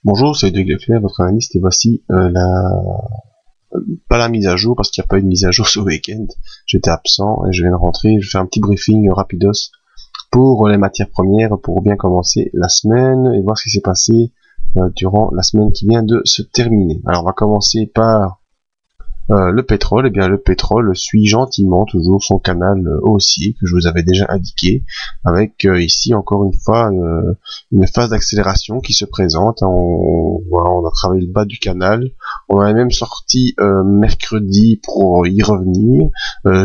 Bonjour, c'est Doug Leclerc, votre analyste, et voici pas la mise à jour, parce qu'il n'y a pas eu de mise à jour ce week-end. J'étais absent et je viens de rentrer. Je fais un petit briefing rapidos pour les matières premières, pour bien commencer la semaine et voir ce qui s'est passé durant la semaine qui vient de se terminer. Alors on va commencer par le pétrole. Eh bien le pétrole suit gentiment toujours son canal haussier que je vous avais déjà indiqué, avec ici encore une fois une phase d'accélération qui se présente. On a travaillé le bas du canal, on a même sorti mercredi pour y revenir,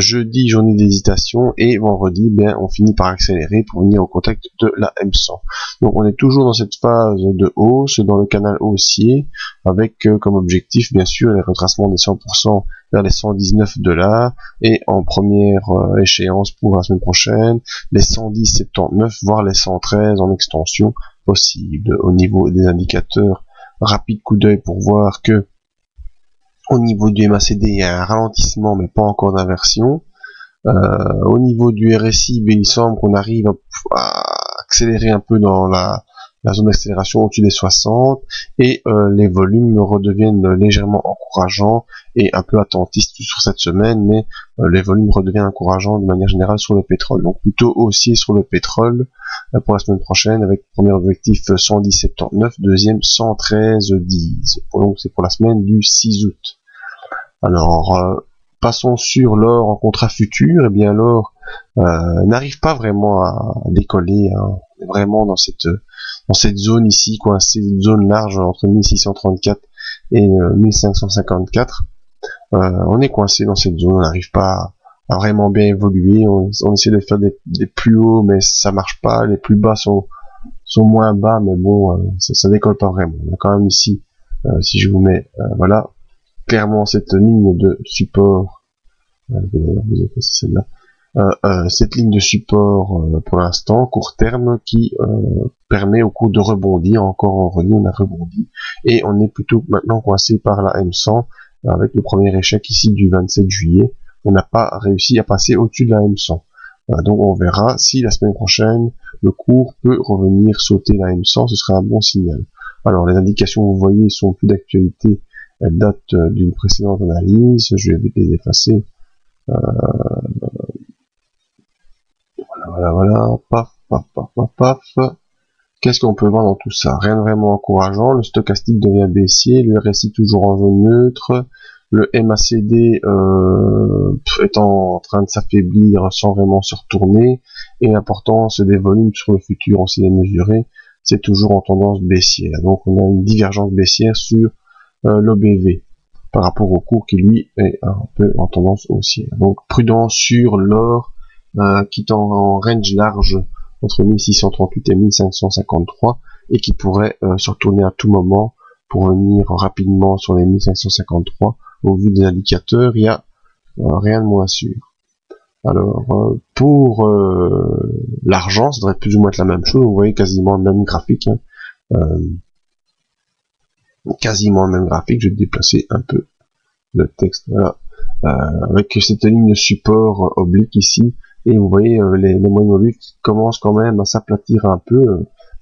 jeudi journée d'hésitation, et vendredi bien on finit par accélérer pour venir au contact de la M100. Donc on est toujours dans cette phase de hausse dans le canal haussier, avec comme objectif bien sûr les retracements des 100% vers les $119, et en première échéance pour la semaine prochaine les 110,79 voire les 113 en extension possible. Au niveau des indicateurs, rapide coup d'œil pour voir que au niveau du MACD il y a un ralentissement mais pas encore d'inversion. Au niveau du RSI, il semble qu'on arrive à accélérer un peu dans la zone d'accélération au-dessus des 60, et les volumes redeviennent légèrement encourageants et un peu attentistes sur cette semaine, mais les volumes redeviennent encourageants de manière générale sur le pétrole. Donc plutôt haussier sur le pétrole pour la semaine prochaine, avec premier objectif 110,79, deuxième 113,10. Donc c'est pour la semaine du 6 août. Alors passons sur l'or en contrat futur. Eh bien l'or n'arrive pas vraiment à décoller, hein. On est vraiment dans cette zone ici, coincée, une zone large entre 1634 et 1554. On est coincé dans cette zone, on n'arrive pas à vraiment bien évoluer. On essaie de faire des plus hauts, mais ça marche pas. Les plus bas sont moins bas, mais bon, ça décolle pas vraiment. On a quand même ici, si je vous mets, voilà, clairement cette ligne de support. Vous avez celle-là. Cette ligne de support pour l'instant court terme qui permet au cours de rebondir. Encore en rallye on a rebondi et on est plutôt maintenant coincé par la M100 avec le premier échec ici du 27 juillet. On n'a pas réussi à passer au-dessus de la M100. Donc on verra si la semaine prochaine le cours peut revenir sauter la M100, ce sera un bon signal. Alors les indications vous voyez sont plus d'actualité, elles datent d'une précédente analyse, je vais vite les effacer. Voilà, paf. Qu'est-ce qu'on peut voir dans tout ça? Rien de vraiment encourageant. Le stochastique devient baissier, le RSI toujours en zone neutre, le MACD est en train de s'affaiblir sans vraiment se retourner, et l'importance des volumes sur le futur, on s'y est mesuré, c'est toujours en tendance baissière. Donc on a une divergence baissière sur l'OBV par rapport au cours qui lui est un peu en tendance haussière. Donc prudence sur l'or qui est en range large entre 1638 et 1553, et qui pourrait se retourner à tout moment pour venir rapidement sur les 1553. Au vu des indicateurs, il y a rien de moins sûr. Alors pour l'argent, ça devrait plus ou moins être la même chose. Vous voyez quasiment le même graphique, hein. Quasiment le même graphique. Je vais déplacer un peu le texte, voilà, avec cette ligne de support oblique ici. Et vous voyez les moyennes mobiles qui commencent quand même à s'aplatir un peu,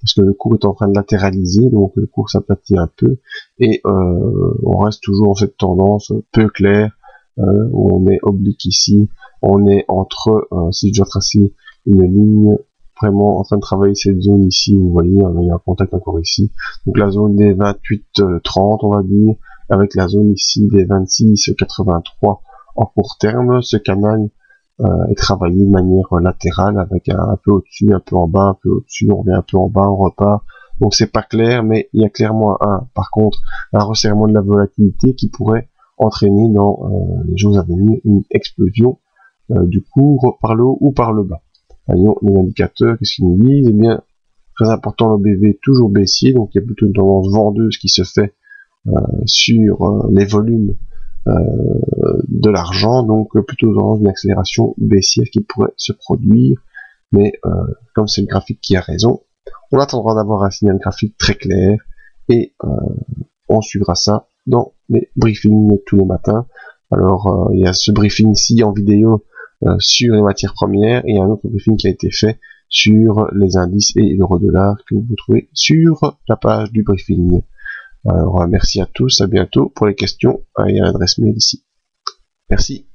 parce que le cours est en train de latéraliser, donc le cours s'aplatit un peu, et on reste toujours dans cette tendance peu claire, où on est oblique ici, on est entre, si je dois tracer une ligne, vraiment en train de travailler cette zone ici, vous voyez, on a eu un contact encore ici, donc la zone des 28,30 on va dire, avec la zone ici des 26,83 en court terme. Ce canal est travaillé de manière latérale, avec un peu au-dessus, un peu en bas, un peu au-dessus, on revient un peu en bas, on repart. Donc c'est pas clair, mais il y a clairement par contre, un resserrement de la volatilité qui pourrait entraîner dans les jours à venir une explosion du cours par le haut ou par le bas. Voyons les indicateurs, qu'est-ce qu'ils nous disent? Eh bien, très important, l'OBV toujours baissier, donc il y a plutôt une tendance vendeuse qui se fait sur les volumes de l'argent, donc plutôt dans une accélération baissière qui pourrait se produire, mais comme c'est le graphique qui a raison, on attendra d'avoir un signal graphique très clair, et on suivra ça dans les briefings tous les matins. Alors il y a ce briefing ici en vidéo sur les matières premières, et un autre briefing qui a été fait sur les indices et l'euro-dollar que vous trouvez sur la page du briefing. Alors merci à tous, à bientôt pour les questions, il y a l'adresse mail ici. Merci.